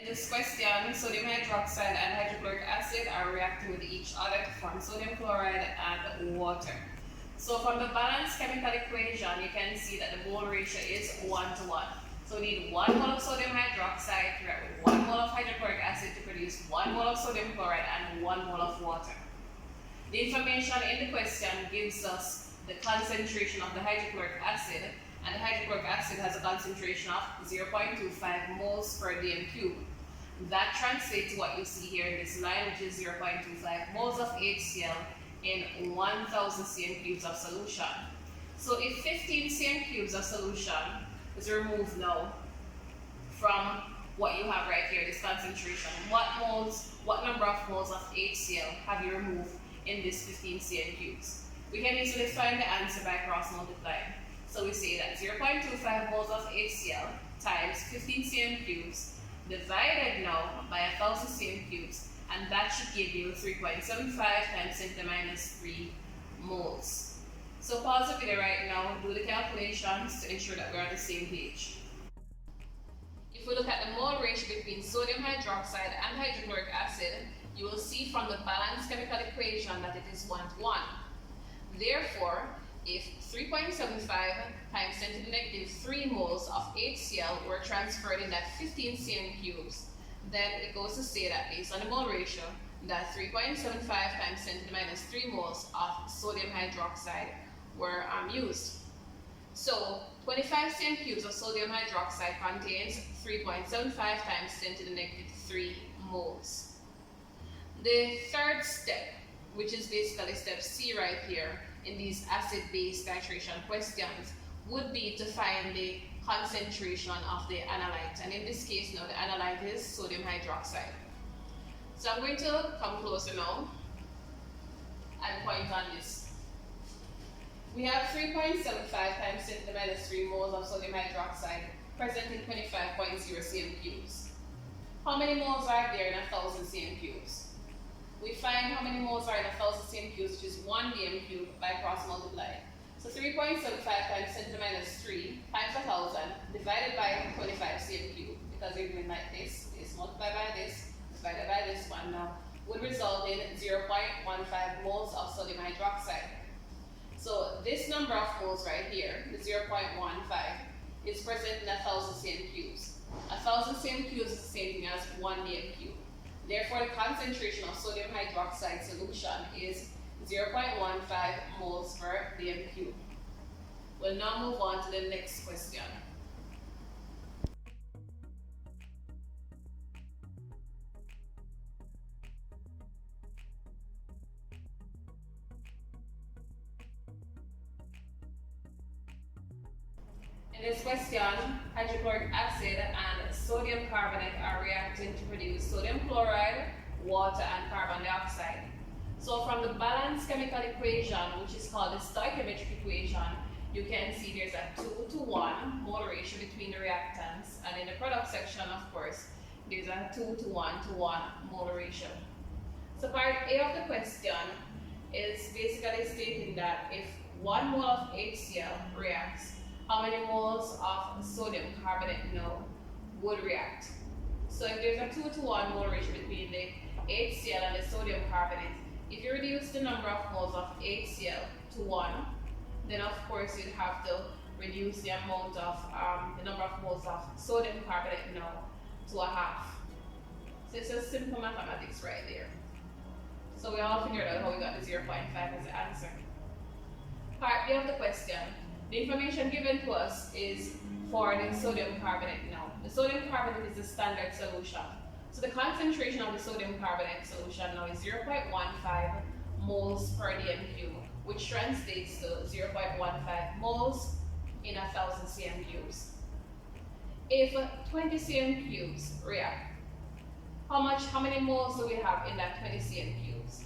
In this question, sodium hydroxide and hydrochloric acid are reacting with each other to form sodium chloride and water. So from the balanced chemical equation, you can see that the mole ratio is 1 to 1. So we need 1 mole of sodium hydroxide to react with 1 mole of hydrochloric acid to produce 1 mole of sodium chloride and 1 mole of water. The information in the question gives us the concentration of the hydrochloric acid, and the hydrochloric acid has a concentration of 0.25 moles per dm cube. That translates to what you see here in this line, which is 0.25 moles of HCl in 1000 cm cubes of solution. So if 15 cm cubes of solution is removed now from what you have right here, this concentration, what number of moles of HCl have you removed in this 15 cm cubes? We can easily find the answer by cross multiplying. So we say that 0.25 moles of HCl times 15 cm cubes divided now by 1000 cm cubes, and that should give you 3.75 times 10 to the minus 3 moles. So pause the video right now, do the calculations to ensure that we're on the same page. If we look at the mole ratio between sodium hydroxide and hydrochloric acid, you will see from the balanced chemical equation that it is 1 to 1. Therefore, if 3.75 times 10 to the negative 3 moles of HCl were transferred in that 15 cm cubes, then it goes to say that based on the mole ratio, that 3.75 times 10 to the minus 3 moles of sodium hydroxide were used. So 25 cm cubes of sodium hydroxide contains 3.75 times 10 to the negative 3 moles. The third step, which is basically step C right here in these acid-base titration questions, would be to find the concentration of the analyte. And in this case now, the analyte is sodium hydroxide. So I'm going to come closer now and point on this. We have 3.75 times 10 to the minus 3 moles of sodium hydroxide present in 25.0 cm cubes. How many moles are there in 1000 cm cubes? We find how many moles are in 1000 cm cubes, which is 1 dm cube, by cross multiplying. So 3.75 times 10 to the minus 3 times 1000 divided by 25 cm cube, because we're doing like this multiplied by this, divided by this one now, would result in 0.15 moles of sodium hydroxide. So this number of moles right here, the 0.15, is present in 1000 cm cubes. 1000 cm cubes is the same thing as 1 dm cube. Therefore, the concentration of sodium hydroxide solution is 0.15 moles per dm cube. We'll now move on to the next question. In this question, hydrochloric acid and sodium carbonate are reacting to produce sodium chloride, water, and carbon dioxide. So from the balanced chemical equation, which is called the stoichiometric equation, you can see there's a 2 to 1 mole ratio between the reactants, and in the product section, of course, there's a 2 to 1 mole ratio. So part A of the question is basically stating that if 1 mole of HCl reacts, how many moles of sodium carbonate now would react? So if there's a 2 to 1 mole ratio between the HCl and the sodium carbonate, if you reduce the number of moles of HCl to 1, then of course you'd have to reduce the amount of the number of moles of sodium carbonate now to a half. So it's just simple mathematics right there. So we all figured out how we got the 0.5 as the answer. Part B of the question. The information given to us is for the sodium carbonate now. The sodium carbonate is the standard solution. So the concentration of the sodium carbonate solution now is 0.15 moles per dm cube, which translates to 0.15 moles in 1000 cm cubes. If 20 cm cubes react, how many moles do we have in that 20 cm cubes?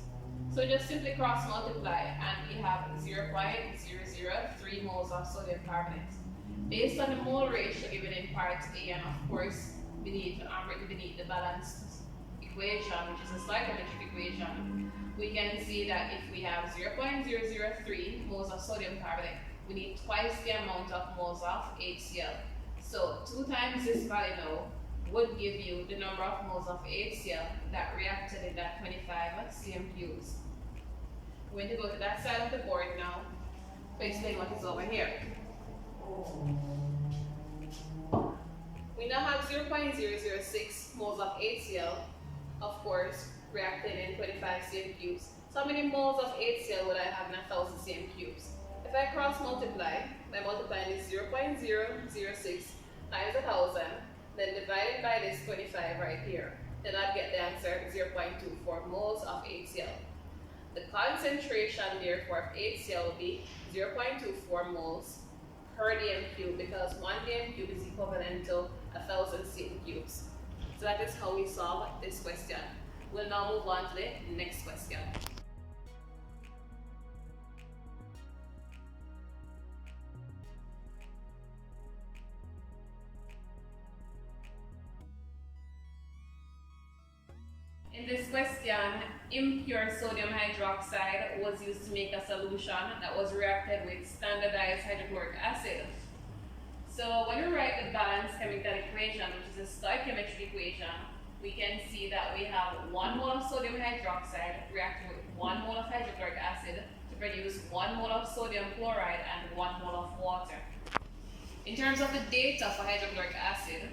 So just simply cross multiply and we have 0.003 moles of sodium carbonate. Based on the mole ratio given in part A, and of course written beneath the balanced equation, which is a stoichiometric equation, we can see that if we have 0.003 moles of sodium carbonate, we need twice the amount of moles of HCl. So 2 times this value now would give you the number of moles of HCl that reacted in that 25 cm cubes. We're going to go to that side of the board now to explain what is over here. We now have 0.006 moles of HCl, of course, reacted in 25 cm cubes. So how many moles of HCl would I have in 1,000 cm cubes? If I cross multiply, by multiplying this 0.006 times 1,000, then divided by this 25 right here, then I'd get the answer 0.24 moles of HCl. The concentration, therefore, of HCl will be 0.24 moles per dm cube, because 1 dm cube is equivalent to 1,000 cm cubes. So that is how we solve this question. We'll now move on to the next question. In this question, impure sodium hydroxide was used to make a solution that was reacted with standardized hydrochloric acid. So when we write the balanced chemical equation, which is a stoichiometric equation, we can see that we have 1 mole of sodium hydroxide reacting with 1 mole of hydrochloric acid to produce 1 mole of sodium chloride and 1 mole of water. In terms of the data for hydrochloric acid,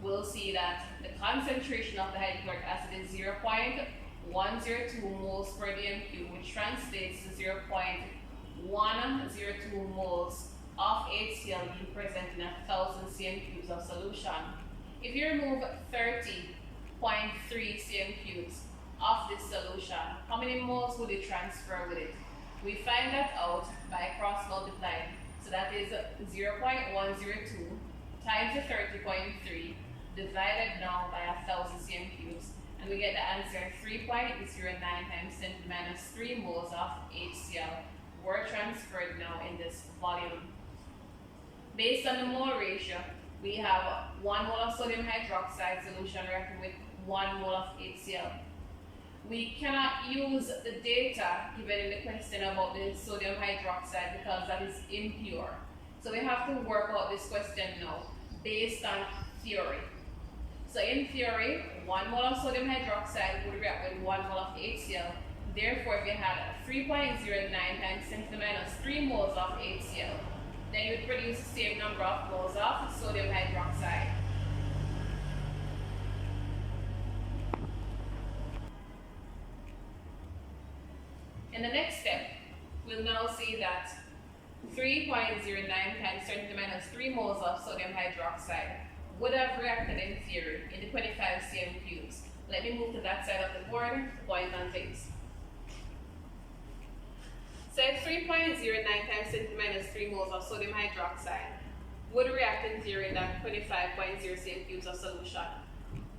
we'll see that the concentration of the hydrochloric acid is 0.102 moles per dm cube, which translates to 0.102 moles of HCl being present in 1,000 cm cubes of solution. If you remove 30.3 cm cubes of this solution, how many moles would it transfer with it? We find that out by cross multiplying. So that is 0.102 times the 30.3 divided now by 1,000 cm cubes, and we get the answer 3.09 times 10 to the minus 3 moles of HCl were transferred now in this volume. Based on the mole ratio, we have 1 mole of sodium hydroxide solution reacting with 1 mole of HCl. We cannot use the data given in the question about the sodium hydroxide because that is impure. So we have to work out this question now based on theory. So in theory, 1 mole of sodium hydroxide would react with 1 mole of HCl. Therefore, if you had 3.09 times 10 to the minus 3 moles of HCl, then you would produce the same number of moles of sodium hydroxide. In the next step, we'll now see that 3.09 times 10 to the minus 3 moles of sodium hydroxide would have reacted in theory in the 25 cm cubes. Let me move to that side of the board to point on things. So if 3.09 times 10 to the minus 3 moles of sodium hydroxide would react in theory in that 25.0 cm cubes of solution,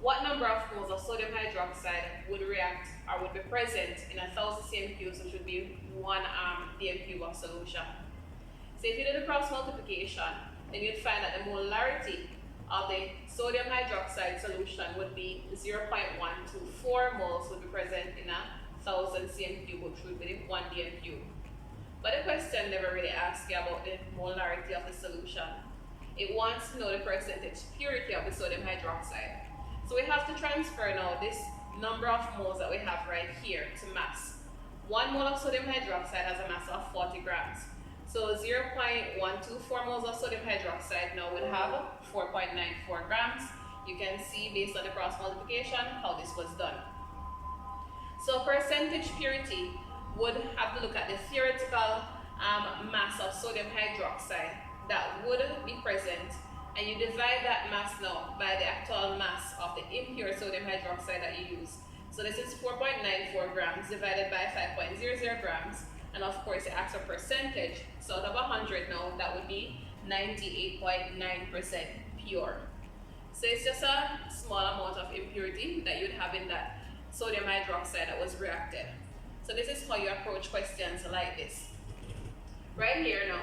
what number of moles of sodium hydroxide would react or would be present in 1,000 cm cubes, which would be 1 dm cube of solution? So if you do the cross multiplication, then you'd find that the molarity of the sodium hydroxide solution would be 0.124 moles would be present in 1,000 cm cube, which would be 1 dm cube. But the question never really asks you about the molarity of the solution. It wants to know the percentage purity of the sodium hydroxide. So we have to transfer now this number of moles that we have right here to mass. 1 mole of sodium hydroxide has a mass of 40 grams. So 0.124 moles of sodium hydroxide now would have 4.94 grams. You can see based on the cross multiplication how this was done. So percentage purity would have to look at the theoretical mass of sodium hydroxide that would be present, and you divide that mass now by the actual mass of the impure sodium hydroxide that you use. So this is 4.94 grams divided by 5.00 grams, and of course it asks a percentage. So out of 100 now, that would be 98.9% pure. So it's just a small amount of impurity that you'd have in that sodium hydroxide that was reacted. So this is how you approach questions like this. Right here now,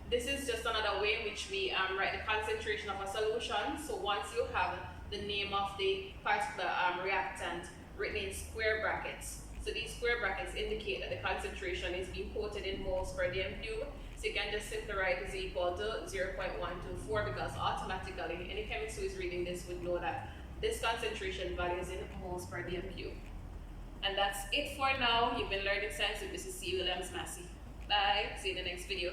this is just another way in which we write the concentration of a solution. So once you have the name of the particular reactant written in square brackets, so these square brackets indicate that the concentration is being quoted in moles per dm cube. So you can just simply write is equal to 0.124 because automatically any chemist who is reading this would know that this concentration value is in moles per dm cube. And that's it for now. You've been learning science with Mrs. C. Williams Massey. Bye. See you in the next video.